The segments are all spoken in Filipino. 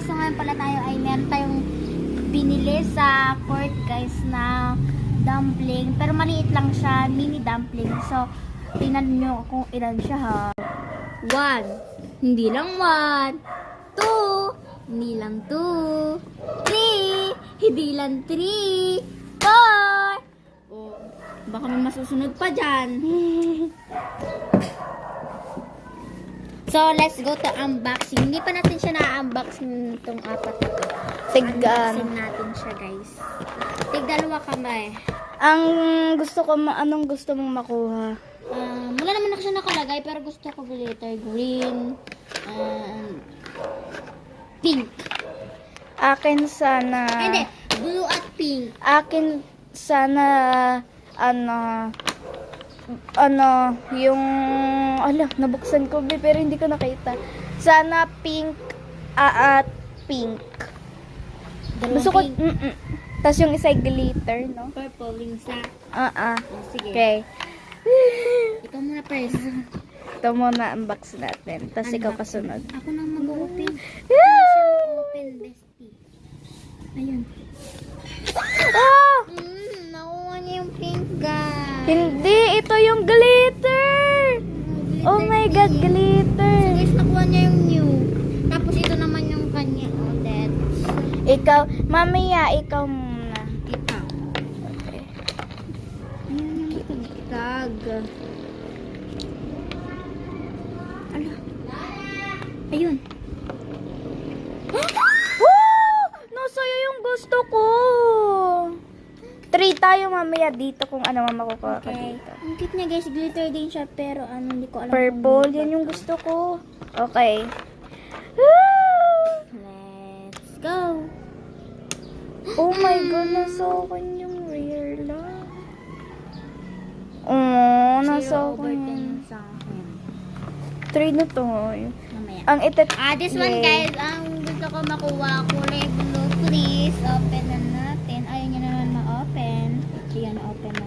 guys, so ngayon pala tayo ay meron tayong binili sa court guys na dumpling. Pero maliit lang siya, mini dumpling. So, tingnan nyo kung ilan siya ha. 1. Hindi lang 1. 2. Hindi lang 2. 3. Hindi lang 3. 4. Oh, baka may masusunod pa dyan. So, let's go to unboxing. Hindi pa natin siya na-unboxing itong apat na to. Unboxing natin siya, guys. Tig-dalawa kamay. Anong gusto mong makuha? Wala naman na siya nakalagay, pero gusto ko glitter green, pink. Akin sana... Hindi, blue at pink. Akin sana... yung... nabuksan ko pero hindi ko nakita. Sana pink at pink. Gusto ko... Tapos yung isa glitter, no? Purple, yung sa... sige. Okay. Ikaw muna first. Ito muna unbox natin. Tapos ikaw kasunod. Ako nang mag-open. Open, bestie. Ayun. Nakuha niya yung pink, guys. Hindi, ito yung glitter. Oh my God, glitter. So guys, nakuha niya yung new. Tapos ito naman yung kanya. Oh, that. Ikaw, mamaya, ikaw muna. Ikaw. Okay. Ayun yung tag. Ala. Ayun. Woo! Nasa'yo yung gusto ko. 3 tayo mamaya dito kung ano man makukuha ka Okay. dito. Ang cute niya guys, glitter din siya pero hindi ko alam. Purple, yan yung gusto ko. Okay. Woo! Let's go. Oh my God, nasa akin yung rare lang. Oh, nasa Zero over akin. 10 sa akin. 3 na to. Mamaya. Ang itet... This one guys, ang gusto ko makuha, kulay blue, please. Open na natin. Ayaw niya naman ma-open. Ayan, open na.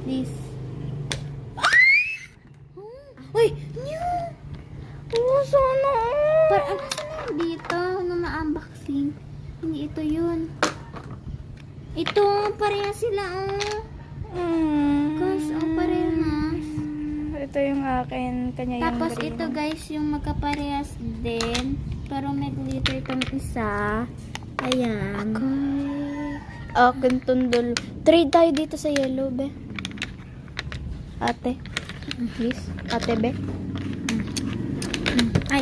Please. Uy! New! Oh, sana. Ano na yung dito na na-unboxing? Hindi ito yun. Ito, parehas sila Guys, parehas. Ito yung akin. Kanya yung Tapos green. ito guys, yung magkaparehas din. Pero may glitter itong isa. Ayan. Akin tundol. Trade tayo dito sa yellow, be. Ate. Please. Ate, be. Ay.